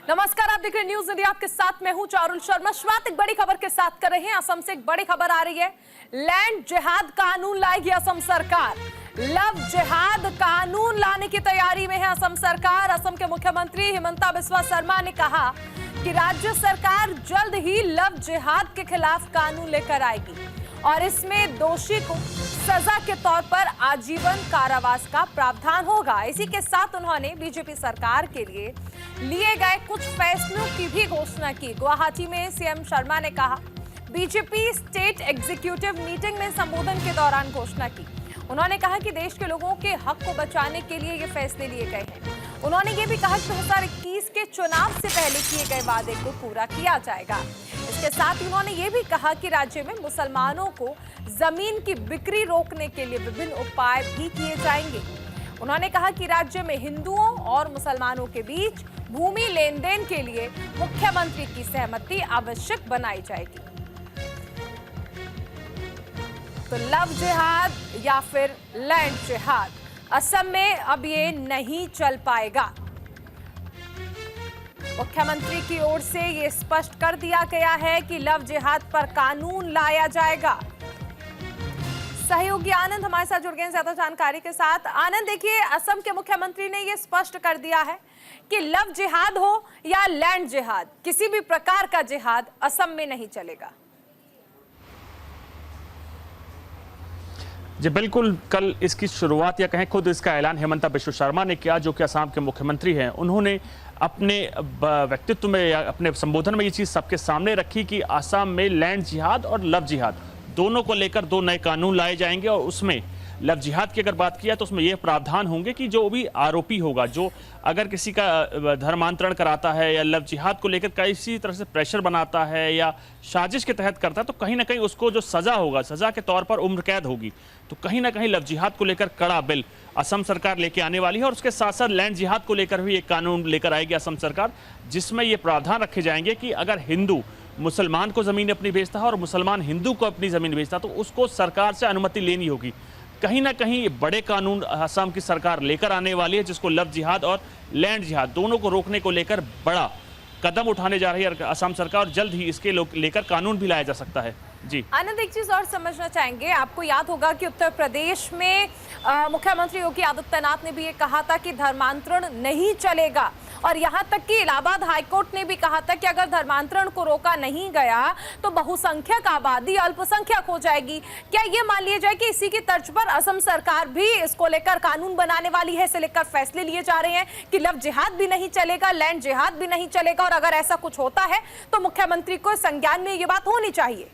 नमस्कार, आप देख रहे हैं न्यूज इंडिया। आपके साथ मैं हूं चारुल शर्मा। शुरुआत एक बड़ी खबर के साथ कर रहे हैं। असम से एक बड़ी खबर आ रही है। लैंड जिहाद कानून लाएगी असम सरकार। लव जिहाद कानून लाने की तैयारी में है असम सरकार। असम के मुख्यमंत्री हिमंता बिस्वा शर्मा ने कहा कि राज्य सरकार जल्द ही लव जिहाद के खिलाफ कानून लेकर आएगी और इसमें दोषी को सजा के तौर पर आजीवन कारावास का प्रावधान होगा। इसी के साथ उन्होंने बीजेपी सरकार के लिए गए कुछ फैसलों की भी घोषणा की। गुवाहाटी में सीएम शर्मा ने कहा, बीजेपी स्टेट एग्जीक्यूटिव मीटिंग में संबोधन के दौरान घोषणा की। उन्होंने कहा कि देश के लोगों के हक को बचाने के लिए ये फैसले लिए गए हैं। उन्होंने ये भी कहा कि 2021 के चुनाव से पहले किए गए वादे को पूरा किया जाएगा। इसके साथ ही उन्होंने ये भी कहा कि राज्य में मुसलमानों को जमीन की बिक्री रोकने के लिए विभिन्न उपाय भी किए जाएंगे। उन्होंने कहा कि राज्य में हिंदुओं और मुसलमानों के बीच भूमि लेन देन के लिए मुख्यमंत्री की सहमति आवश्यक बनाई जाएगी। तो लव जिहाद या फिर लैंड जिहाद असम में अब ये नहीं चल पाएगा। मुख्यमंत्री की ओर से ये स्पष्ट कर दिया गया है कि लव जिहाद पर कानून लाया जाएगा। सहयोगी आनंद हमारे साथ जुड़ गए हैं ज्यादा जानकारी के साथ। आनंद, देखिए, असम के मुख्यमंत्री ने ये स्पष्ट कर दिया है कि लव जिहाद हो या लैंड जिहाद, किसी भी प्रकार का जिहाद असम में नहीं चलेगा। जी बिल्कुल, कल इसकी शुरुआत या कहें खुद इसका ऐलान हिमंता बिस्वा शर्मा ने किया, जो कि असम के मुख्यमंत्री हैं। उन्होंने अपने व्यक्तित्व में या अपने संबोधन में ये चीज़ सबके सामने रखी कि असम में लैंड जिहाद और लव जिहाद दोनों को लेकर दो नए कानून लाए जाएंगे और उसमें लव जिहाद की अगर बात किया तो उसमें यह प्रावधान होंगे कि जो भी आरोपी होगा, जो अगर किसी का धर्मांतरण कराता है या लव जिहाद को लेकर किसी तरह से प्रेशर बनाता है या साजिश के तहत करता है, तो कहीं ना कहीं उसको जो सजा होगा, सजा के तौर पर उम्र कैद होगी। तो कहीं ना कहीं लव जिहाद को लेकर कड़ा बिल असम सरकार लेके आने वाली है और उसके साथ साथ लैंड जिहाद को लेकर भी एक कानून लेकर आएगी असम सरकार, जिसमें ये प्रावधान रखे जाएंगे कि अगर हिंदू मुसलमान को ज़मीन अपनी बेचता है और मुसलमान हिंदू को अपनी ज़मीन बेचता है तो उसको सरकार से अनुमति लेनी होगी। कहीं ना कहीं ये बड़े कानून असम की सरकार लेकर आने वाली है, जिसको लव जिहाद और लैंड जिहाद दोनों को रोकने को लेकर बड़ा कदम उठाने जा रही है असम सरकार और जल्द ही इसके लेकर कानून भी लाया जा सकता है। जी आनंद, एक चीज और समझना चाहेंगे। आपको याद होगा कि उत्तर प्रदेश में मुख्यमंत्री योगी आदित्यनाथ ने भी ये कहा था कि धर्मांतरण नहीं चलेगा और यहाँ तक कि इलाहाबाद हाईकोर्ट ने भी कहा था कि अगर धर्मांतरण को रोका नहीं गया तो बहुसंख्यक आबादी अल्पसंख्यक हो जाएगी। क्या ये मान लिया जाए कि इसी की तर्ज पर असम सरकार भी इसको लेकर कानून बनाने वाली है, इसे लेकर फैसले लिए जा रहे हैं कि लव जिहाद भी नहीं चलेगा, लैंड जिहाद भी नहीं चलेगा और अगर ऐसा कुछ होता है तो मुख्यमंत्री को संज्ञान में ये बात होनी चाहिए?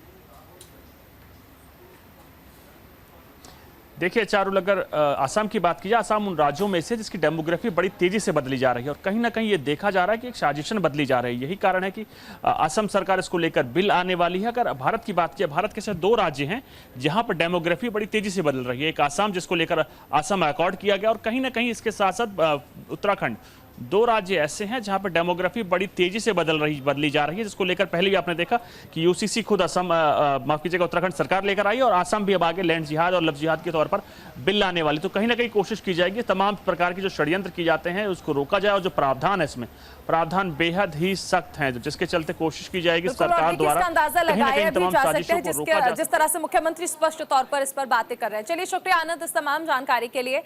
देखिए चारुल, अगर असम की बात की जाए, असम उन राज्यों में से जिसकी डेमोग्राफी बड़ी तेजी से बदली जा रही है और कहीं ना कहीं ये देखा जा रहा है कि एक साजिशन बदली जा रही है। यही कारण है कि असम सरकार इसको लेकर बिल आने वाली है। अगर भारत की बात की, भारत के सिर्फ दो राज्य हैं जहां पर डेमोग्राफी बड़ी तेजी से बदल रही है। एक असम, जिसको लेकर असम अकॉर्ड किया गया, और कहीं ना कहीं इसके साथ साथ उत्तराखंड। दो राज्य ऐसे हैं जहां पर डेमोग्राफी बड़ी तेजी से बदली जा रही है, जिसको लेकर पहले भी आपने देखा कि यूसीसी खुद असम माफ कीजिएगा उत्तराखंड सरकार लेकर आई और असम भी अब आगे लैंड जिहाद और लव जिहाद के तौर पर बिल लाने वाली। तो कहीं ना कहीं कोशिश की जाएगी तमाम प्रकार के जो षड्यंत्र किए जाते हैं उसको रोका जाए और जो प्रावधान है इसमें प्रावधान बेहद ही सख्त हैं, जिसके चलते कोशिश की जाएगी सरकार द्वारा अंदाजा लगाया भी जा सकता है जिस तरह से मुख्यमंत्री स्पष्ट तौर पर इस पर बातें कर रहे हैं। चलिए शुक्रिया आनंद इस तमाम जानकारी के लिए।